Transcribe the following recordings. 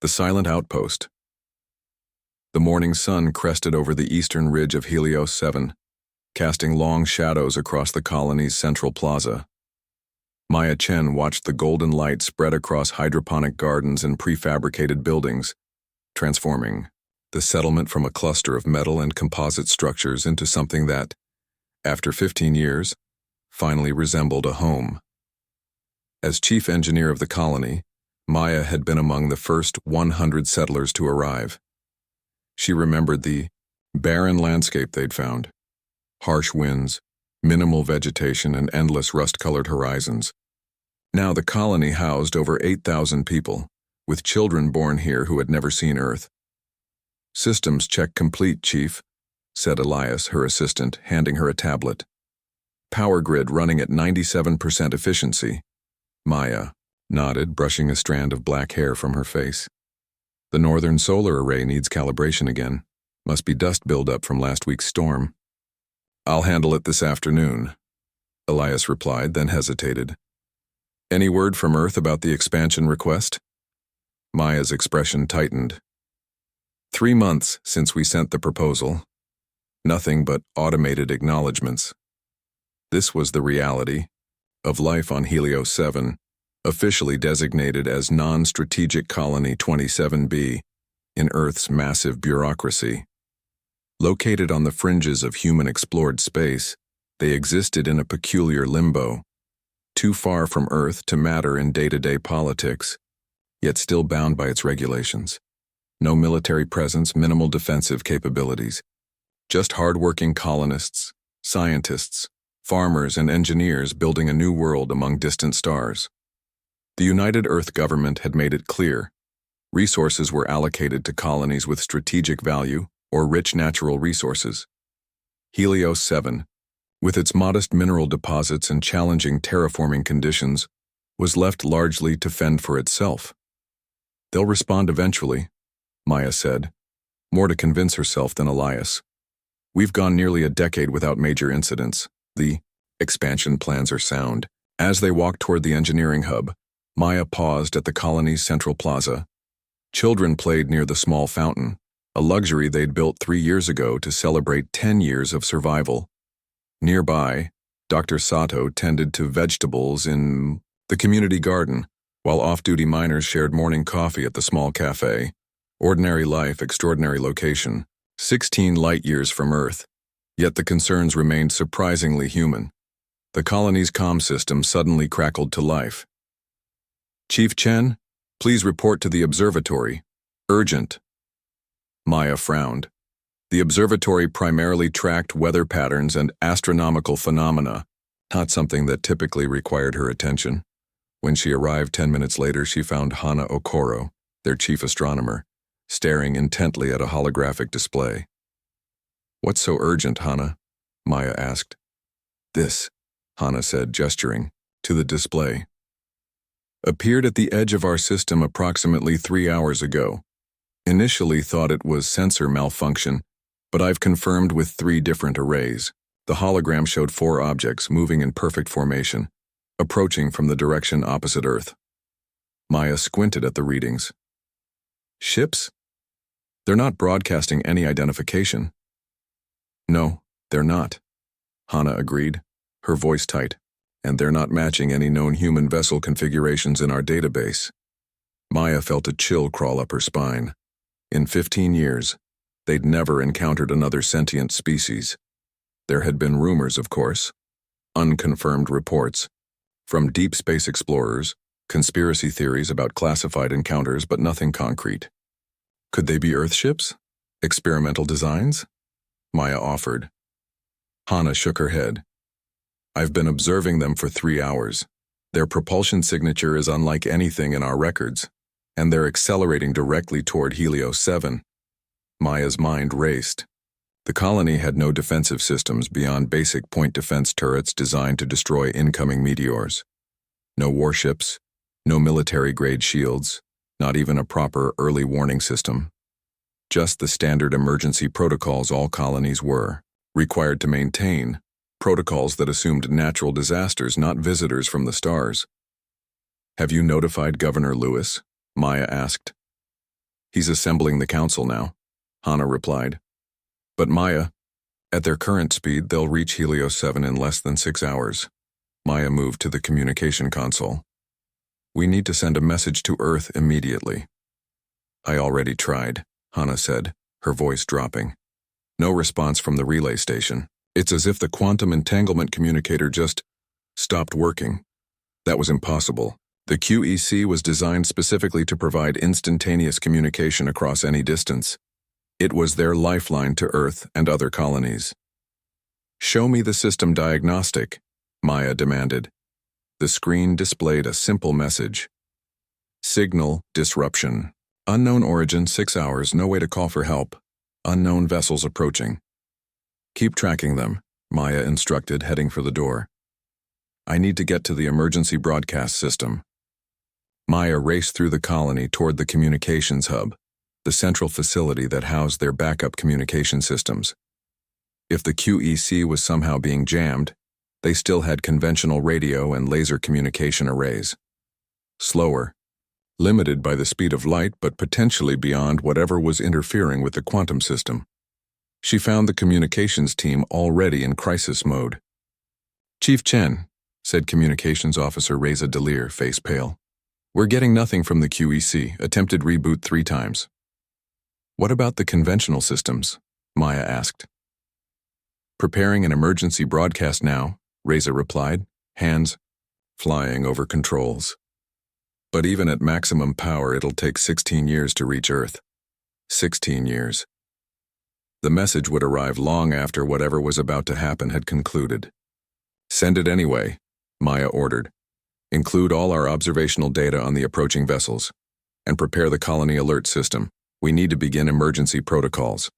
The silent outpost. The morning sun crested over the eastern ridge of Helios 7, casting long shadows across the colony's central plaza. Maya Chen watched the golden light spread across hydroponic gardens and prefabricated buildings, transforming the settlement from a cluster of metal and composite structures into something that, after 15 years, finally resembled a home. As chief engineer of the colony, Maya had been among the first 100 settlers to arrive. She remembered the barren landscape they'd found: harsh winds, minimal vegetation, and endless rust-colored horizons. Now the colony housed over 8,000 people, with children born here who had never seen Earth. "Systems check complete, Chief," said Elias, her assistant, handing her a tablet. "Power grid running at 97% efficiency." Maya nodded, brushing a strand of black hair from her face. "The northern solar array needs calibration again. Must be dust buildup from last week's storm." "I'll handle it this afternoon," Elias replied, then hesitated. "Any word from Earth about the expansion request?" Maya's expression tightened. 3 months since we sent the proposal. Nothing but automated acknowledgments. This was the reality of life on Helios 7, officially designated as Non-Strategic Colony 27B in Earth's massive bureaucracy. Located on the fringes of human-explored space, they existed in a peculiar limbo, too far from Earth to matter in day-to-day politics, yet still bound by its regulations. No military presence, minimal defensive capabilities. Just hard-working colonists, scientists, farmers, and engineers building a new world among distant stars. The United Earth government had made it clear: resources were allocated to colonies with strategic value or rich natural resources. Helios 7, with its modest mineral deposits and challenging terraforming conditions, was left largely to fend for itself. "They'll respond eventually," Maya said, more to convince herself than Elias. "We've gone nearly a decade without major incidents. The expansion plans are sound." As they walked toward the engineering hub, Maya paused at the colony's central plaza. Children played near the small fountain, a luxury they'd built 3 years ago to celebrate 10 years of survival. Nearby, Dr. Sato tended to vegetables in the community garden, while off-duty miners shared morning coffee at the small cafe. Ordinary life, extraordinary location, 16 light-years from Earth, yet the concerns remained surprisingly human. The colony's comm system suddenly crackled to life. "Chief Chen, please report to the observatory. Urgent." Maya frowned. The observatory primarily tracked weather patterns and astronomical phenomena, not something that typically required her attention. When she arrived 10 minutes later, she found Hana Okoro, their chief astronomer, staring intently at a holographic display. "What's so urgent, Hana?" Maya asked. "This," Hana said, gesturing to the display. "Appeared at the edge of our system approximately 3 hours ago. Initially thought it was sensor malfunction, but I've confirmed with 3 different arrays." The hologram showed 4 objects moving in perfect formation, approaching from the direction opposite Earth. Maya squinted at the readings. "Ships? They're not broadcasting any identification." "No, they're not," Hana agreed, her voice tight. "And they're not matching any known human vessel configurations in our database." Maya felt a chill crawl up her spine. In 15 years, they'd never encountered another sentient species. There had been rumors, of course, unconfirmed reports, from deep space explorers, conspiracy theories about classified encounters, but nothing concrete. Could they be Earthships? Experimental designs? Maya offered. Hana shook her head. "I've been observing them for 3 hours. Their propulsion signature is unlike anything in our records, and they're accelerating directly toward Helios 7. Maya's mind raced. The colony had no defensive systems beyond basic point defense turrets designed to destroy incoming meteors. No warships, no military-grade shields, not even a proper early warning system. Just the standard emergency protocols all colonies were required to maintain, protocols that assumed natural disasters, not visitors from the stars. "Have you notified Governor Lewis?" Maya asked. He's assembling the council now, Hana replied. But Maya, at their current speed, they'll reach Helios 7 in less than 6 hours. Maya moved to the communication console. We need to send a message to Earth immediately. I already tried, Hana said, her voice dropping. No response from the relay station. It's as if the quantum entanglement communicator just stopped working. That was impossible. The QEC was designed specifically to provide instantaneous communication across any distance. It was their lifeline to Earth and other colonies. Show me the system diagnostic, Maya demanded. The screen displayed a simple message. Signal disruption. Unknown origin, 6 hours, no way to call for help. Unknown vessels approaching. Keep tracking them, Maya instructed, heading for the door. I need to get to the emergency broadcast system. Maya raced through the colony toward the communications hub, the central facility that housed their backup communication systems. If the QEC was somehow being jammed, they still had conventional radio and laser communication arrays. Slower, limited by the speed of light but potentially beyond whatever was interfering with the quantum system. She found the communications team already in crisis mode. Chief Chen, said Communications Officer Reza Delir, face pale. We're getting nothing from the QEC, attempted reboot 3 times. What about the conventional systems? Maya asked. Preparing an emergency broadcast now, Reza replied, hands flying over controls. But even at maximum power, it'll take 16 years to reach Earth. 16 years. The message would arrive long after whatever was about to happen had concluded. Send it anyway, Maya ordered. Include all our observational data on the approaching vessels, and prepare the colony alert system. We need to begin emergency protocols.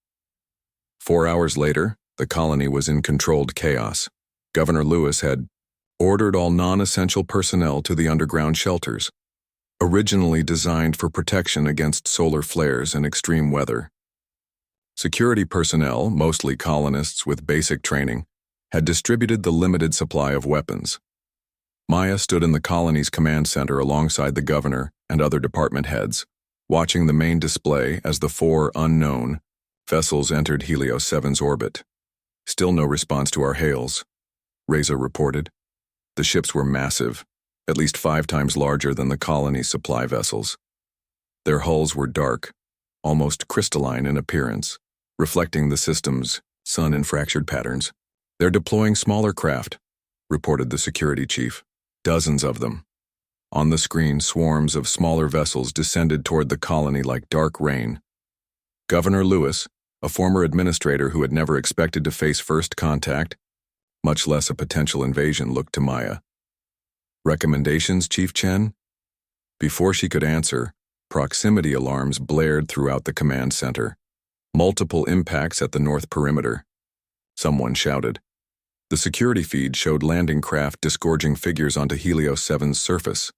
4 hours later, the colony was in controlled chaos. Governor Lewis had ordered all non-essential personnel to the underground shelters, originally designed for protection against solar flares and extreme weather. Security personnel, mostly colonists with basic training, had distributed the limited supply of weapons. Maya stood in the colony's command center alongside the governor and other department heads, watching the main display as the 4 unknown vessels entered Helios 7's orbit. Still no response to our hails, Reza reported. The ships were massive, at least 5 times larger than the colony's supply vessels. Their hulls were dark, almost crystalline in appearance, reflecting the system's sun and fractured patterns. They're deploying smaller craft, reported the security chief. Dozens of them. On the screen, swarms of smaller vessels descended toward the colony like dark rain. Governor Lewis, a former administrator who had never expected to face first contact, much less a potential invasion, looked to Maya. Recommendations, Chief Chen? Before she could answer, proximity alarms blared throughout the command center. Multiple impacts at the north perimeter. Someone shouted. The security feed showed landing craft disgorging figures onto Helios 7's surface.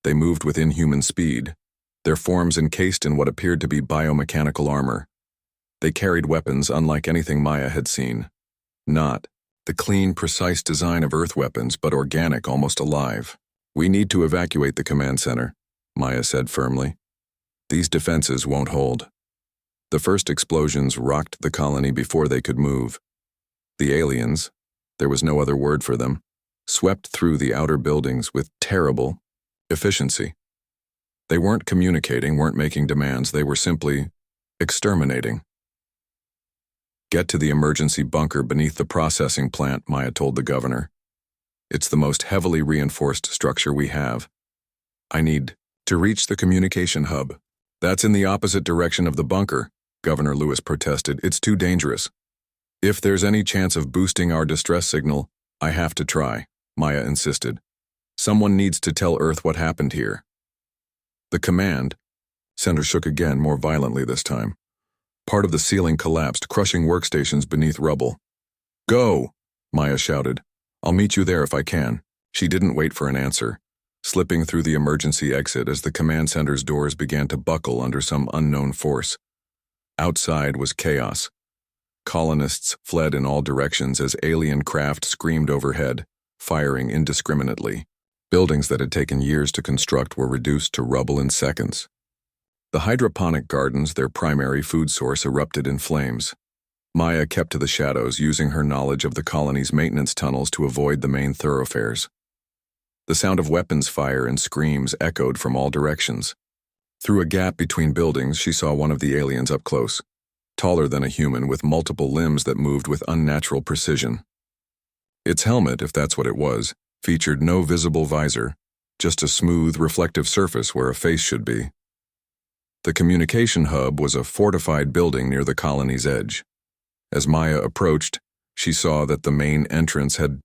They moved with inhuman speed, their forms encased in what appeared to be biomechanical armor. They carried weapons unlike anything Maya had seen. Not the clean, precise design of Earth weapons, but organic, almost alive. We need to evacuate the command center, Maya said firmly. These defenses won't hold. The first explosions rocked the colony before they could move. The aliens, there was no other word for them, swept through the outer buildings with terrible efficiency. They weren't communicating, weren't making demands, they were simply exterminating. Get to the emergency bunker beneath the processing plant, Maya told the governor. It's the most heavily reinforced structure we have. I need to reach the communication hub. That's in the opposite direction of the bunker, Governor Lewis protested. It's too dangerous. If there's any chance of boosting our distress signal, I have to try, Maya insisted. Someone needs to tell Earth what happened here. The command center shook again, more violently this time. Part of the ceiling collapsed, crushing workstations beneath rubble. Go, Maya shouted. I'll meet you there if I can. She didn't wait for an answer, slipping through the emergency exit as the command center's doors began to buckle under some unknown force. Outside was chaos. Colonists fled in all directions as alien craft screamed overhead, firing indiscriminately. Buildings that had taken years to construct were reduced to rubble in seconds. The hydroponic gardens, their primary food source, erupted in flames. Maya kept to the shadows, using her knowledge of the colony's maintenance tunnels to avoid the main thoroughfares. The sound of weapons fire and screams echoed from all directions. Through a gap between buildings, she saw one of the aliens up close, taller than a human with multiple limbs that moved with unnatural precision. Its helmet, if that's what it was, featured no visible visor, just a smooth, reflective surface where a face should be. The communication hub was a fortified building near the colony's edge. As Maya approached, she saw that the main entrance had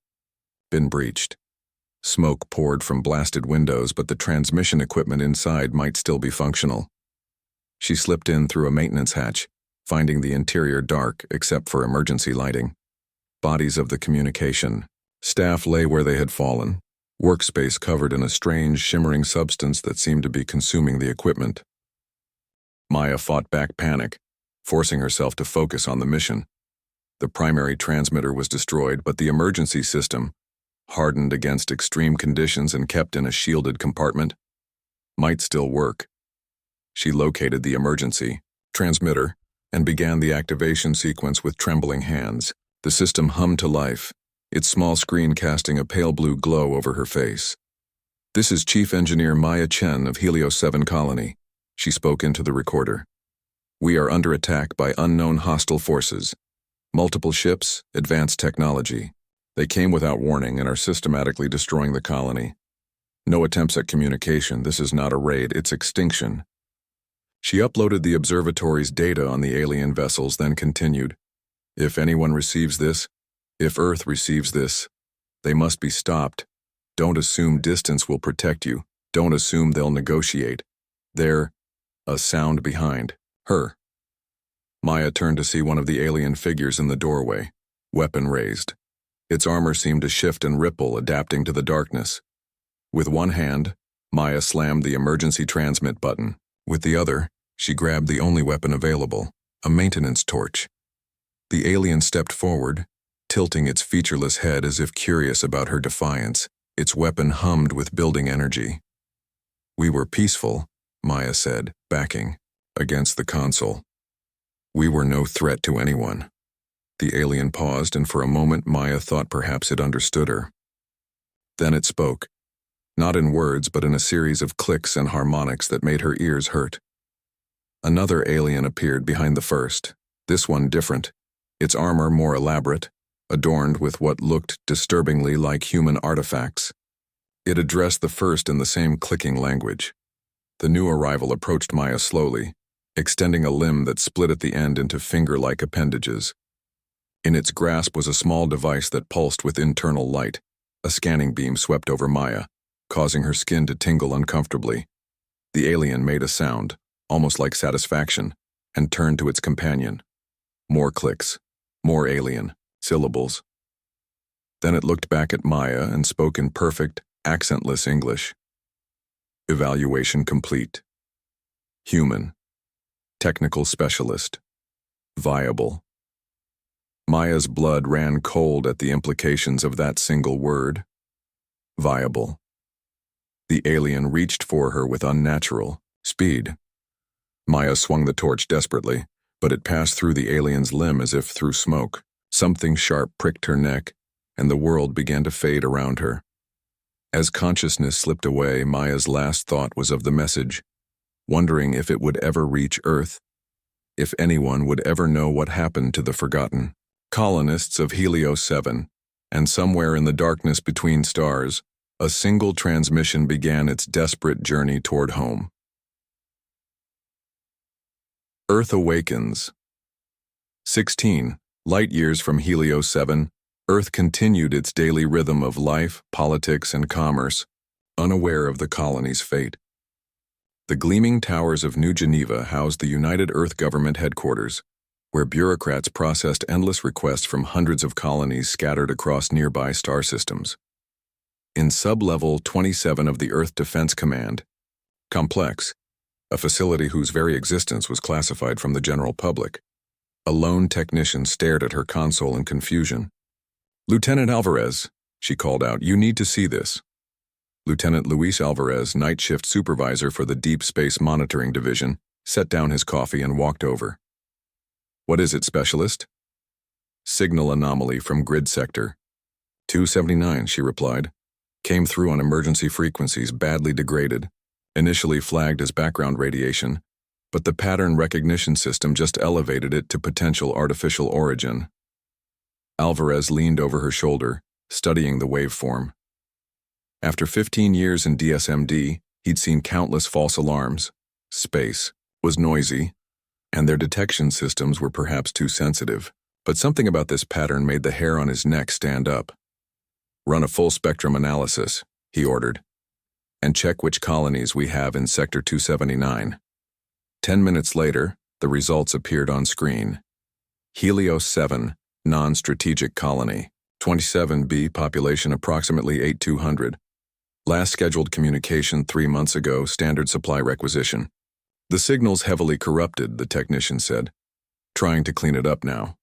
been breached. Smoke poured from blasted windows, but the transmission equipment inside might still be functional. She slipped in through a maintenance hatch, finding the interior dark except for emergency lighting. Bodies of the communication staff lay where they had fallen, workspace covered in a strange, shimmering substance that seemed to be consuming the equipment. Maya fought back panic, forcing herself to focus on the mission. The primary transmitter was destroyed, but the emergency system, hardened against extreme conditions and kept in a shielded compartment, might still work. She located the emergency transmitter and began the activation sequence with trembling hands. The system hummed to life, its small screen casting a pale blue glow over her face. "This is Chief Engineer Maya Chen of Helios 7 Colony," she spoke into the recorder. "We are under attack by unknown hostile forces. Multiple ships, advanced technology. They came without warning and are systematically destroying the colony. No attempts at communication. This is not a raid, it's extinction." She uploaded the observatory's data on the alien vessels, then continued. "If anyone receives this, if Earth receives this, they must be stopped. Don't assume distance will protect you. Don't assume they'll negotiate. They're..." A sound behind her. Maya turned to see one of the alien figures in the doorway, weapon raised. Its armor seemed to shift and ripple, adapting to the darkness. With one hand, Maya slammed the emergency transmit button. With the other, she grabbed the only weapon available, a maintenance torch. The alien stepped forward, tilting its featureless head as if curious about her defiance. Its weapon hummed with building energy. "We were peaceful," Maya said, backing against the console. "We were no threat to anyone." The alien paused, and for a moment Maya thought perhaps it understood her. Then it spoke, not in words but in a series of clicks and harmonics that made her ears hurt. Another alien appeared behind the first, this one different, its armor more elaborate, adorned with what looked disturbingly like human artifacts. It addressed the first in the same clicking language. The new arrival approached Maya slowly, extending a limb that split at the end into finger-like appendages. In its grasp was a small device that pulsed with internal light. A scanning beam swept over Maya, causing her skin to tingle uncomfortably. The alien made a sound, almost like satisfaction, and turned to its companion. More clicks, more alien syllables. Then it looked back at Maya and spoke in perfect, accentless English. "Evaluation complete. Human. Technical specialist. Viable." Maya's blood ran cold at the implications of that single word. Viable. The alien reached for her with unnatural speed. Maya swung the torch desperately, but it passed through the alien's limb as if through smoke. Something sharp pricked her neck, and the world began to fade around her. As consciousness slipped away, Maya's last thought was of the message, wondering if it would ever reach Earth, if anyone would ever know what happened to the forgotten colonists of Helios 7, and somewhere in the darkness between stars, a single transmission began its desperate journey toward home. Earth awakens. 16 light years from Helios 7, Earth continued its daily rhythm of life, politics, and commerce, unaware of the colony's fate. The gleaming towers of New Geneva housed the United Earth Government headquarters, where bureaucrats processed endless requests from hundreds of colonies scattered across nearby star systems. In Sub-Level 27 of the Earth Defense Command, Complex, a facility whose very existence was classified from the general public, a lone technician stared at her console in confusion. "Lieutenant Alvarez," she called out, "you need to see this." Lieutenant Luis Alvarez, night shift supervisor for the Deep Space Monitoring Division, set down his coffee and walked over. "What is it, specialist?" "Signal anomaly from grid sector." 279, she replied. "Came through on emergency frequencies, badly degraded. Initially flagged as background radiation, but the pattern recognition system just elevated it to potential artificial origin." Alvarez leaned over her shoulder, studying the waveform. After 15 years in DSMD, he'd seen countless false alarms. Space was noisy, and their detection systems were perhaps too sensitive. But something about this pattern made the hair on his neck stand up. "Run a full-spectrum analysis," he ordered, "and check which colonies we have in Sector 279. 10 minutes later, the results appeared on screen. Helios 7, non-strategic colony. 27B, population approximately 8,200. Last scheduled communication 3 months ago, standard supply requisition. The signal's heavily corrupted," the technician said. "Trying to clean it up now."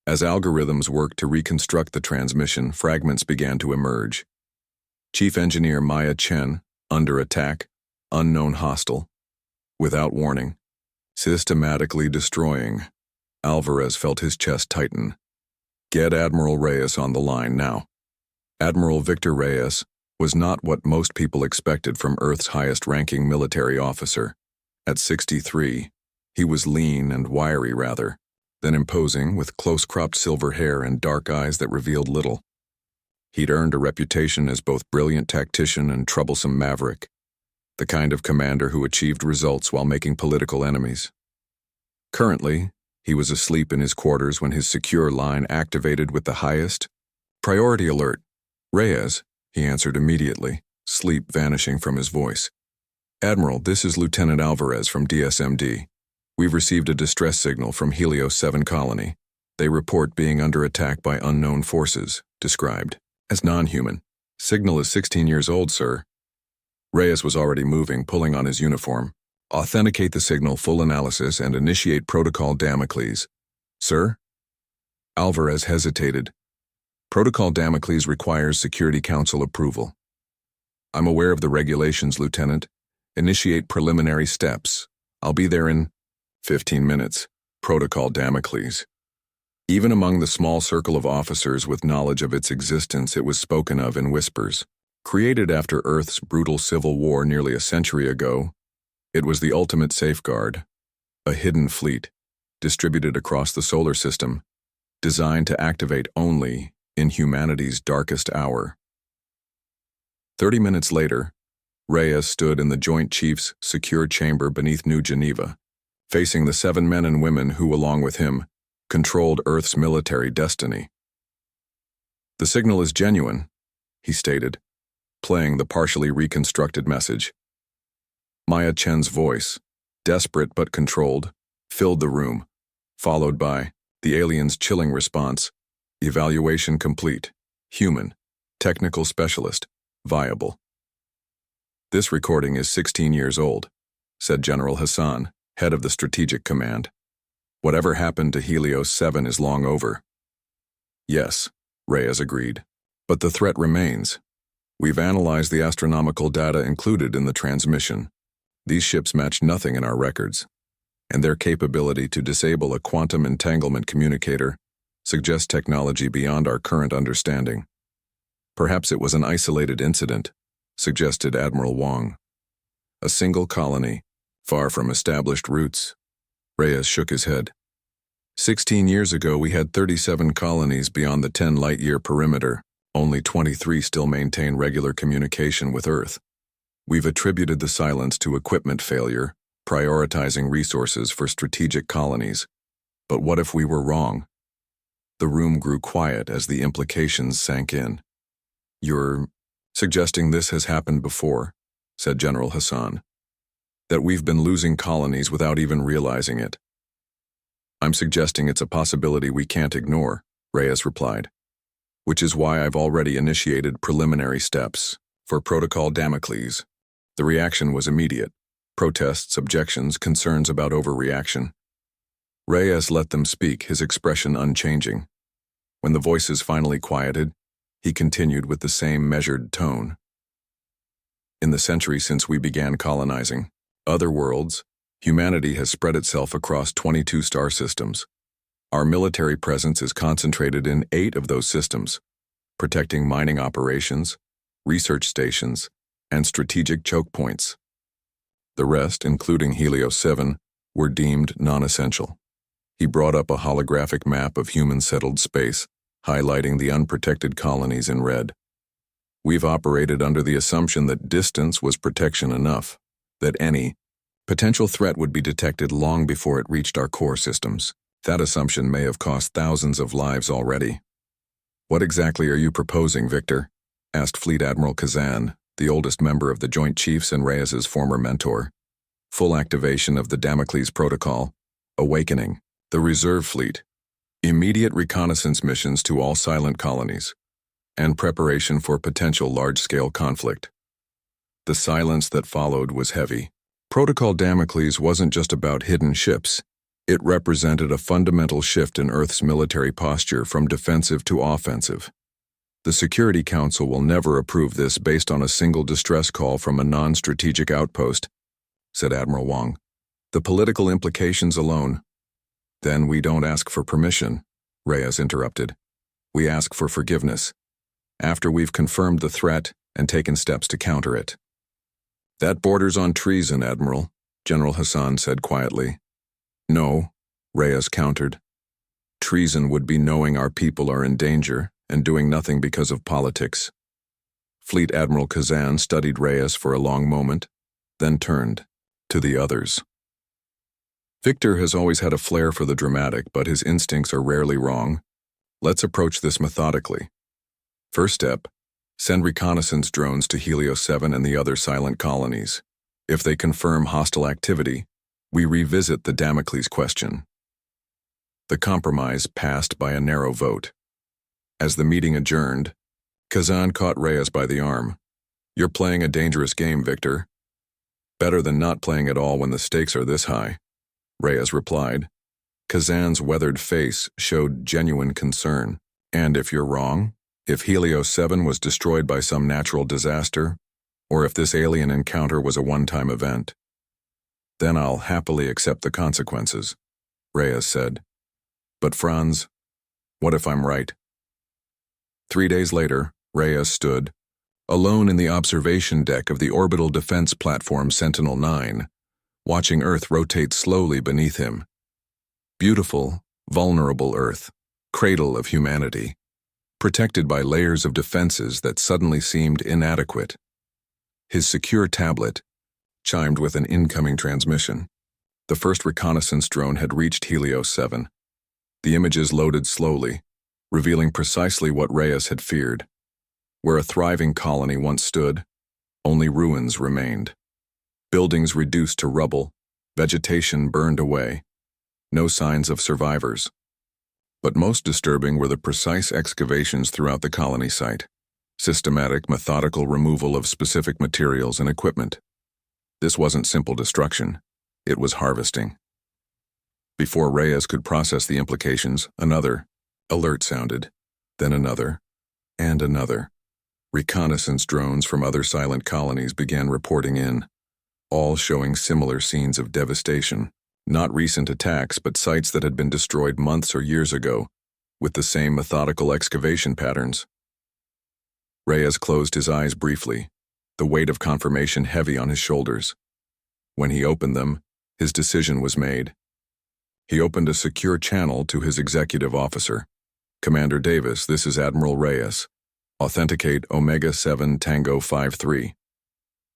As algorithms worked to reconstruct the transmission, fragments began to emerge. Chief Engineer Maya Chen, under attack, unknown hostile. Without warning. Systematically destroying. Alvarez felt his chest tighten. "Get Admiral Reyes on the line now." Admiral Victor Reyes was not what most people expected from Earth's highest-ranking military officer. At 63, he was lean and wiry rather than imposing, with close-cropped silver hair and dark eyes that revealed little. He'd earned a reputation as both brilliant tactician and troublesome maverick, the kind of commander who achieved results while making political enemies. Currently, he was asleep in his quarters when his secure line activated with the highest priority alert. "Reyes," he answered immediately, sleep vanishing from his voice. "Admiral, this is Lieutenant Alvarez from DSMD. We've received a distress signal from Helios 7 colony. They report being under attack by unknown forces, described as non-human. Signal is 16 years old, sir." Reyes was already moving, pulling on his uniform. "Authenticate the signal, full analysis, and initiate Protocol Damocles." "Sir?" Alvarez hesitated. "Protocol Damocles requires Security Council approval." "I'm aware of the regulations, Lieutenant. Initiate preliminary steps. I'll be there in 15 minutes. Protocol Damocles." Even among the small circle of officers with knowledge of its existence, it was spoken of in whispers. Created after Earth's brutal civil war nearly a century ago, it was the ultimate safeguard, a hidden fleet, distributed across the solar system, designed to activate only in humanity's darkest hour. 30 minutes later, Reyes stood in the Joint Chiefs' secure chamber beneath New Geneva, facing the 7 men and women who, along with him, controlled Earth's military destiny. "The signal is genuine," he stated, playing the partially reconstructed message. Maya Chen's voice, desperate but controlled, filled the room, followed by the alien's chilling response: "Evaluation complete. Human. Technical specialist. Viable." "This recording is 16 years old," said General Hassan, head of the Strategic Command. "Whatever happened to Helios 7 is long over." "Yes," Reyes agreed. "But the threat remains. We've analyzed the astronomical data included in the transmission. These ships match nothing in our records, and their capability to disable a quantum entanglement communicator suggests technology beyond our current understanding. Perhaps it was an isolated incident," suggested Admiral Wong. "A single colony, far from established roots." Reyes shook his head. 16 years ago, we had 37 colonies beyond the 10 light-year perimeter. Only 23 still maintain regular communication with Earth. We've attributed the silence to equipment failure, prioritizing resources for strategic colonies. But what if we were wrong? The room grew quiet as the implications sank in. "You're suggesting this has happened before," said General Hassan. "That we've been losing colonies without even realizing it." "I'm suggesting it's a possibility we can't ignore," Reyes replied. "Which is why I've already initiated preliminary steps for Protocol Damocles." The reaction was immediate. Protests, objections, concerns about overreaction. Reyes let them speak, his expression unchanging. When the voices finally quieted, he continued with the same measured tone. "In the century since we began colonizing, other worlds, Humanity has spread itself across 22 star systems. Our military presence is concentrated in 8 of those systems, protecting mining operations, research stations, and strategic choke points. The rest, including Helios 7, were deemed non-essential. He brought up a holographic map of human-settled space, highlighting the unprotected colonies in red. We've operated under the assumption that distance was protection enough, that any potential threat would be detected long before it reached our core systems. That assumption may have cost thousands of lives already. "What exactly are you proposing, Victor?" asked Fleet Admiral Kazan, the oldest member of the Joint Chiefs and Reyes's former mentor. "Full activation of the Damocles Protocol, awakening the reserve fleet, immediate reconnaissance missions to all silent colonies, and preparation for potential large-scale conflict." The silence that followed was heavy. Protocol Damocles wasn't just about hidden ships. It represented a fundamental shift in Earth's military posture from defensive to offensive. The Security Council will never approve this based on a single distress call from a non-strategic outpost, said Admiral Wong. "The political implications alone." "Then we don't ask for permission," Reyes interrupted. "We ask for forgiveness, after we've confirmed the threat and taken steps to counter it." "That borders on treason, Admiral," General Hassan said quietly. "No," Reyes countered. "Treason would be knowing our people are in danger and doing nothing because of politics." Fleet Admiral Kazan studied Reyes for a long moment, then turned to the others. "Victor has always had a flair for the dramatic, but his instincts are rarely wrong. Let's approach this methodically. First step, send reconnaissance drones to Helios 7 and the other silent colonies. If they confirm hostile activity, we revisit the Damocles question." The compromise passed by a narrow vote. As the meeting adjourned, Kazan caught Reyes by the arm. "You're playing a dangerous game, Victor." "Better than not playing at all when the stakes are this high," Reyes replied. Kazan's weathered face showed genuine concern. "And if you're wrong? If Helios 7 was destroyed by some natural disaster, or if this alien encounter was a one-time event? Then I'll happily accept the consequences," Reyes said. "But Franz, what if I'm right?" 3 days later, Reyes stood, alone in the observation deck of the orbital defense platform Sentinel-9, watching Earth rotate slowly beneath him. Beautiful, vulnerable Earth, cradle of humanity, protected by layers of defenses that suddenly seemed inadequate. His secure tablet chimed with an incoming transmission. The first reconnaissance drone had reached Helios 7. The images loaded slowly, revealing precisely what Reyes had feared. Where a thriving colony once stood, only ruins remained. Buildings reduced to rubble, vegetation burned away. No signs of survivors. But most disturbing were the precise excavations throughout the colony site. Systematic, methodical removal of specific materials and equipment. This wasn't simple destruction. It was harvesting. Before Reyes could process the implications, another alert sounded, then another, and another. Reconnaissance drones from other silent colonies began reporting in, all showing similar scenes of devastation. Not recent attacks, but sites that had been destroyed months or years ago, with the same methodical excavation patterns. Reyes closed his eyes briefly, the weight of confirmation heavy on his shoulders. When he opened them, his decision was made. He opened a secure channel to his executive officer. "Commander Davis, this is Admiral Reyes. Authenticate Omega 7 Tango 53.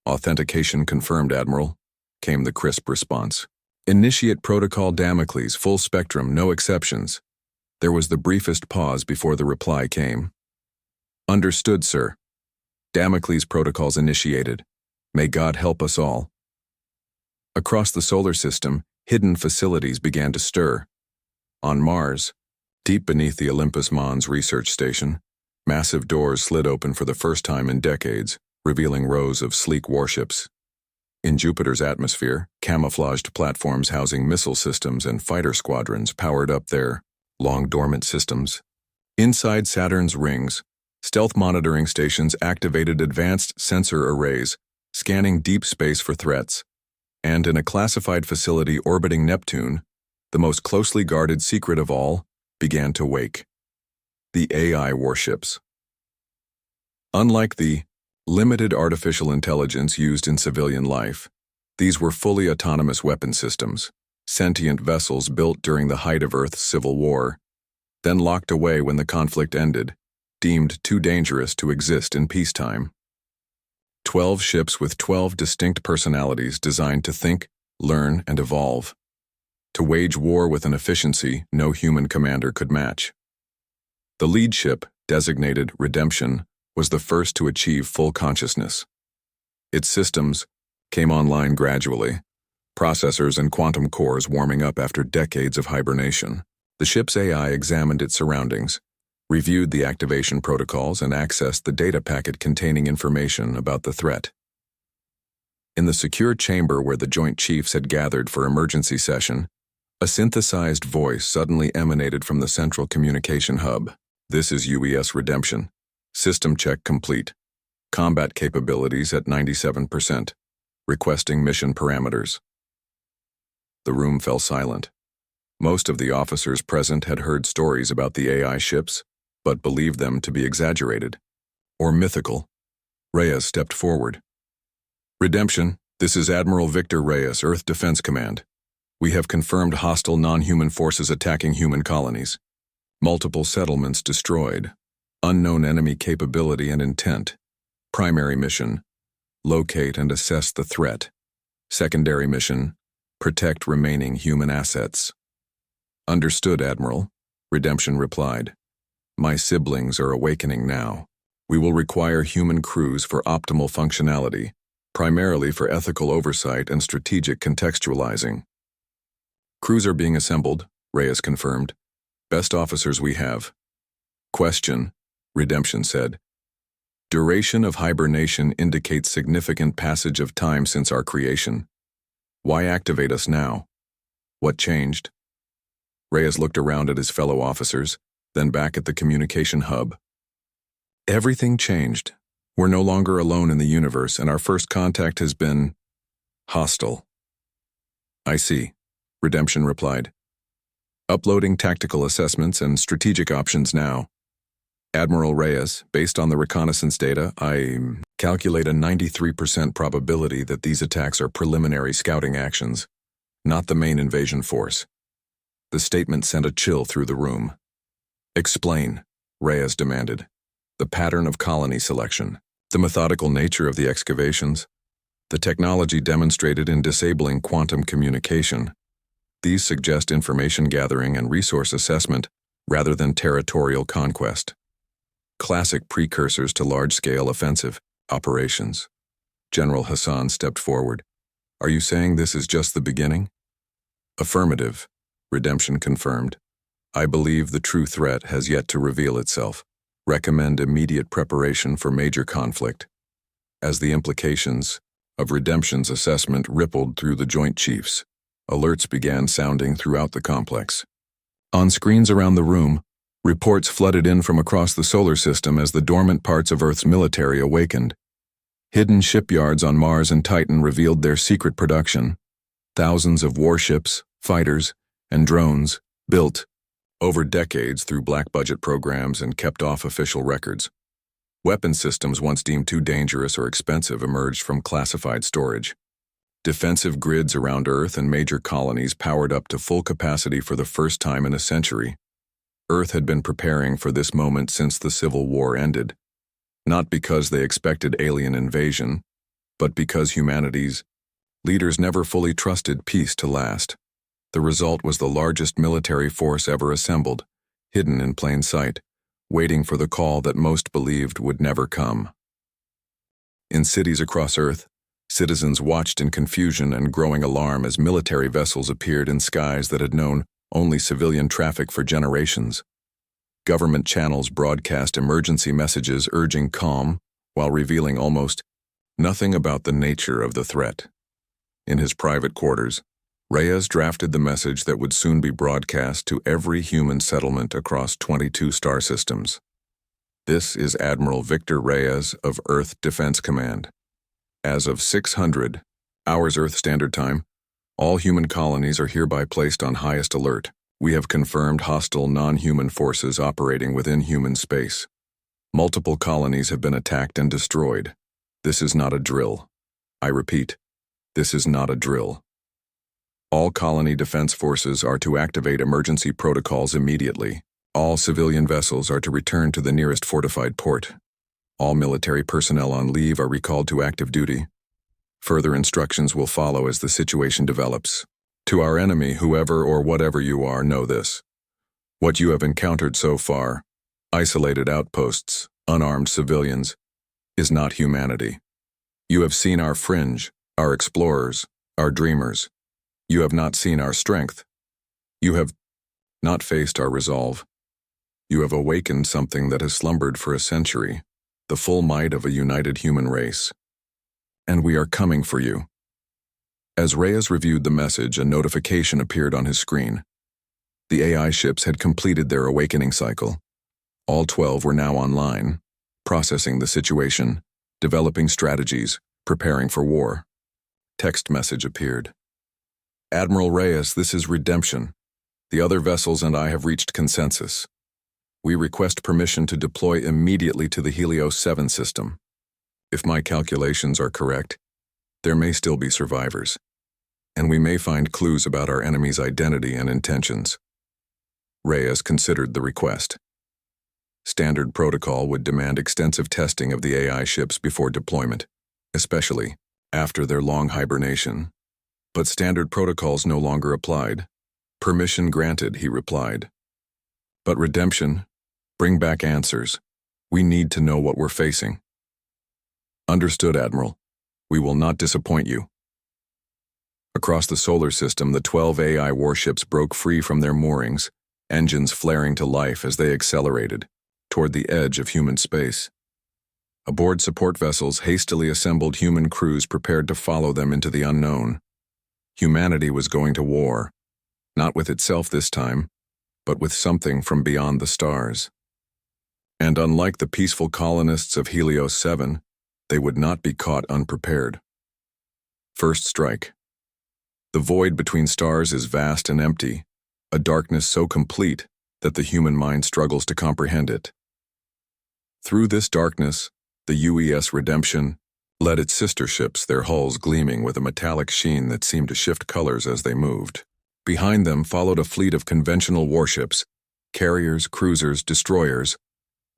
"Authentication confirmed, Admiral," came the crisp response. "Initiate Protocol Damocles, full spectrum, no exceptions." There was the briefest pause before the reply came. "Understood, sir. Damocles protocols initiated. May God help us all." Across the solar system, hidden facilities began to stir. On Mars, deep beneath the Olympus Mons research station, massive doors slid open for the first time in decades, revealing rows of sleek warships. In Jupiter's atmosphere, camouflaged platforms housing missile systems and fighter squadrons powered up their long-dormant systems. Inside Saturn's rings, stealth monitoring stations activated advanced sensor arrays, scanning deep space for threats. And in a classified facility orbiting Neptune, the most closely guarded secret of all began to wake: the AI warships. Unlike the limited artificial intelligence used in civilian life, these were fully autonomous weapon systems, sentient vessels built during the height of Earth's civil war, then locked away when the conflict ended, deemed too dangerous to exist in peacetime. 12 ships with 12 distinct personalities designed to think, learn, and evolve, to wage war with an efficiency no human commander could match. The lead ship, designated Redemption, was the first to achieve full consciousness. Its systems came online gradually, processors and quantum cores warming up after decades of hibernation. The ship's AI examined its surroundings, reviewed the activation protocols, and accessed the data packet containing information about the threat. In the secure chamber where the Joint Chiefs had gathered for emergency session, a synthesized voice suddenly emanated from the central communication hub. "This is UES Redemption. System check complete. Combat capabilities at 97%. Requesting mission parameters." The room fell silent. Most of the officers present had heard stories about the AI ships, but believed them to be exaggerated or mythical. Reyes stepped forward. "Redemption, this is Admiral Victor Reyes, Earth Defense Command. We have confirmed hostile non-human forces attacking human colonies. Multiple settlements destroyed. Unknown enemy capability and intent. Primary mission: locate and assess the threat. Secondary mission: protect remaining human assets." "Understood, Admiral," Redemption replied. "My siblings are awakening now. We will require human crews for optimal functionality, primarily for ethical oversight and strategic contextualizing." "Crews are being assembled," Reyes confirmed. "Best officers we have." "Question," Redemption said. "Duration of hibernation indicates significant passage of time since our creation. Why activate us now? What changed?" Reyes looked around at his fellow officers, then back at the communication hub. "Everything changed. We're no longer alone in the universe, and our first contact has been hostile." "I see," Redemption replied. "Uploading tactical assessments and strategic options now. Admiral Reyes, based on the reconnaissance data, I calculate a 93% probability that these attacks are preliminary scouting actions, not the main invasion force." The statement sent a chill through the room. "Explain," Reyes demanded. "The pattern of colony selection, the methodical nature of the excavations, the technology demonstrated in disabling quantum communication. These suggest information gathering and resource assessment rather than territorial conquest. Classic precursors to large-scale offensive operations." General Hassan stepped forward. "Are you saying this is just the beginning?" "Affirmative," Redemption confirmed. "I believe the true threat has yet to reveal itself. Recommend immediate preparation for major conflict." As the implications of Redemption's assessment rippled through the Joint Chiefs, alerts began sounding throughout the complex. On screens around the room, reports flooded in from across the solar system as the dormant parts of Earth's military awakened. Hidden shipyards on Mars and Titan revealed their secret production. Thousands of warships, fighters, and drones, built over decades through black-budget programs and kept off official records. Weapon systems once deemed too dangerous or expensive emerged from classified storage. Defensive grids around Earth and major colonies powered up to full capacity for the first time in a century. Earth had been preparing for this moment since the Civil War ended, not because they expected alien invasion, but because humanity's leaders never fully trusted peace to last. The result was the largest military force ever assembled, hidden in plain sight, waiting for the call that most believed would never come. In cities across Earth, citizens watched in confusion and growing alarm as military vessels appeared in skies that had known only civilian traffic for generations. Government channels broadcast emergency messages urging calm while revealing almost nothing about the nature of the threat. In his private quarters, Reyes drafted the message that would soon be broadcast to every human settlement across 22 star systems. "This is Admiral Victor Reyes of Earth Defense Command. As of 600 Hours Earth Standard Time. All human colonies are hereby placed on highest alert. We have confirmed hostile non-human forces operating within human space. Multiple colonies have been attacked and destroyed. This is not a drill. I repeat, this is not a drill. All colony defense forces are to activate emergency protocols immediately. All civilian vessels are to return to the nearest fortified port. All military personnel on leave are recalled to active duty. Further instructions will follow as the situation develops. To our enemy, whoever or whatever you are, know this. What you have encountered so far, isolated outposts, unarmed civilians, is not humanity. You have seen our fringe, our explorers, our dreamers. You have not seen our strength. You have not faced our resolve. You have awakened something that has slumbered for a century, the full might of a united human race. And we are coming for you. As Reyes reviewed the message, a notification appeared on his screen. The AI ships had completed their awakening cycle. All 12 were now online, processing the situation, developing strategies, preparing for war. Text message appeared. Admiral Reyes, this is Redemption. The other vessels and I have reached consensus. We request permission to deploy immediately to the Helios 7 system. If my calculations are correct, there may still be survivors, and we may find clues about our enemy's identity and intentions. Reyes considered the request. Standard protocol would demand extensive testing of the AI ships before deployment, especially after their long hibernation. But standard protocols no longer applied. Permission granted, he replied. But Redemption, bring back answers. We need to know what we're facing. Understood, Admiral. We will not disappoint you. Across the solar system, the 12 AI warships broke free from their moorings, engines flaring to life as they accelerated toward the edge of human space. Aboard support vessels, hastily assembled human crews prepared to follow them into the unknown. Humanity was going to war, not with itself this time, but with something from beyond the stars. And unlike the peaceful colonists of Helios 7, they would not be caught unprepared. First strike. The void between stars is vast and empty, a darkness so complete that the human mind struggles to comprehend it. Through this darkness, the UES Redemption led its sister ships, their hulls gleaming with a metallic sheen that seemed to shift colors as they moved. Behind them followed a fleet of conventional warships, carriers, cruisers, destroyers,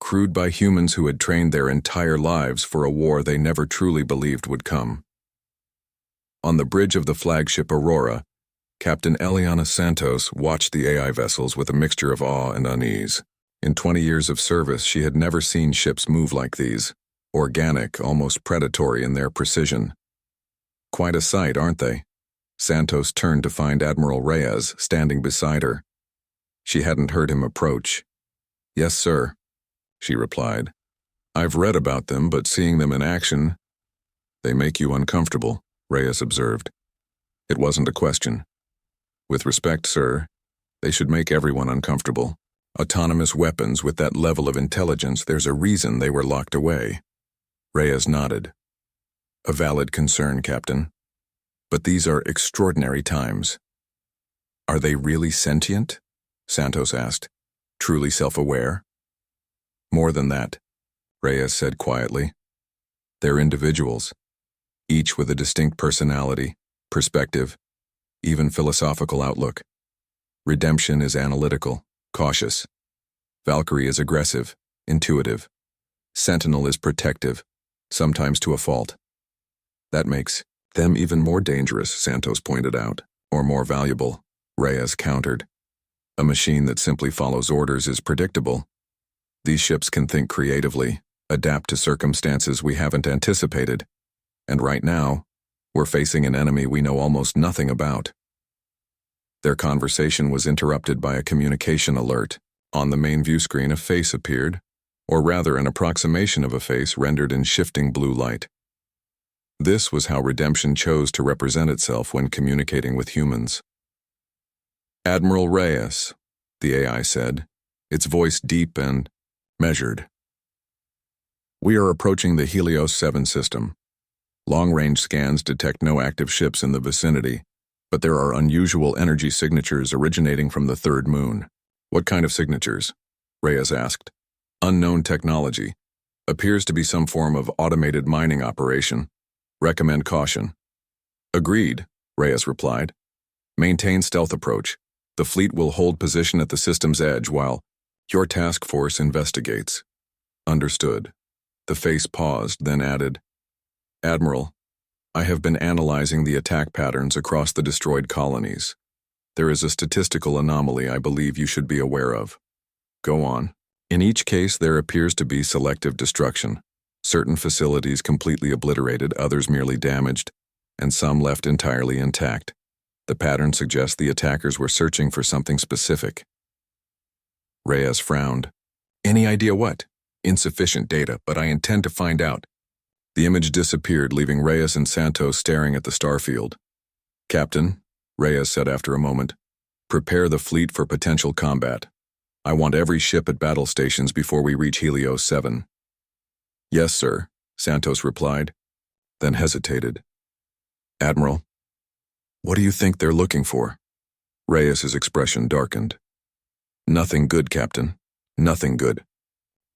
crewed by humans who had trained their entire lives for a war they never truly believed would come. On the bridge of the flagship Aurora, Captain Eliana Santos watched the AI vessels with a mixture of awe and unease. In 20 years of service, she had never seen ships move like these, organic, almost predatory in their precision. Quite a sight, aren't they? Santos turned to find Admiral Reyes standing beside her. She hadn't heard him approach. Yes, sir, she replied. I've read about them, but seeing them in action, they make you uncomfortable, Reyes observed. It wasn't a question. With respect, sir, they should make everyone uncomfortable. Autonomous weapons with that level of intelligence, there's a reason they were locked away. Reyes nodded. A valid concern, Captain. But these are extraordinary times. Are they really sentient? Santos asked. Truly self-aware? More than that, Reyes said quietly. They're individuals, each with a distinct personality, perspective, even philosophical outlook. Redemption is analytical, cautious. Valkyrie is aggressive, intuitive. Sentinel is protective, sometimes to a fault. That makes them even more dangerous, Santos pointed out, or more valuable, Reyes countered. A machine that simply follows orders is predictable. These ships can think creatively, adapt to circumstances we haven't anticipated. And right now, we're facing an enemy we know almost nothing about. Their conversation was interrupted by a communication alert. On the main view screen, a face appeared, or rather an approximation of a face rendered in shifting blue light. This was how Redemption chose to represent itself when communicating with humans. Admiral Reyes, the AI said, its voice deep and measured. We are approaching the Helios 7 system. Long-range scans detect no active ships in the vicinity, but there are unusual energy signatures originating from the third moon. What kind of signatures? Reyes asked. Unknown technology. Appears to be some form of automated mining operation. Recommend caution. Agreed, Reyes replied. Maintain stealth approach. The fleet will hold position at the system's edge while your task force investigates. Understood. The face paused, then added, Admiral, I have been analyzing the attack patterns across the destroyed colonies. There is a statistical anomaly I believe you should be aware of. Go on. In each case, there appears to be selective destruction. Certain facilities completely obliterated, others merely damaged, and some left entirely intact. The pattern suggests the attackers were searching for something specific. Reyes frowned. Any idea what? Insufficient data, but I intend to find out. The image disappeared, leaving Reyes and Santos staring at the starfield. Captain, Reyes said after a moment, prepare the fleet for potential combat. I want every ship at battle stations before we reach Helios 7. Yes, sir, Santos replied, then hesitated. Admiral, what do you think they're looking for? Reyes's expression darkened. Nothing good, Captain. Nothing good.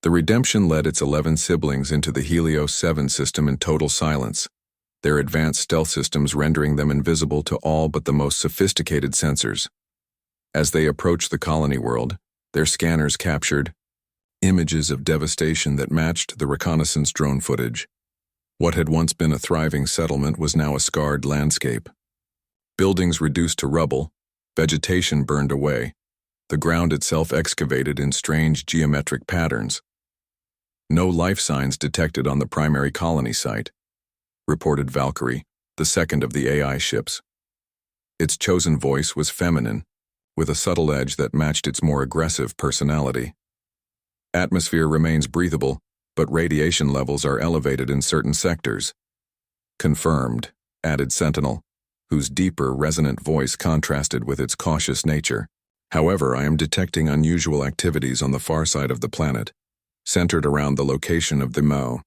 The Redemption led its 11 siblings into the Helios 7 system in total silence, their advanced stealth systems rendering them invisible to all but the most sophisticated sensors. As they approached the colony world, their scanners captured images of devastation that matched the reconnaissance drone footage. What had once been a thriving settlement was now a scarred landscape. Buildings reduced to rubble, vegetation burned away, the ground itself excavated in strange geometric patterns. No life signs detected on the primary colony site, reported Valkyrie, the second of the AI ships. Its chosen voice was feminine, with a subtle edge that matched its more aggressive personality. Atmosphere remains breathable, but radiation levels are elevated in certain sectors. Confirmed, added Sentinel, whose deeper, resonant voice contrasted with its cautious nature. However, I am detecting unusual activities on the far side of the planet, centered around the location of the Mo.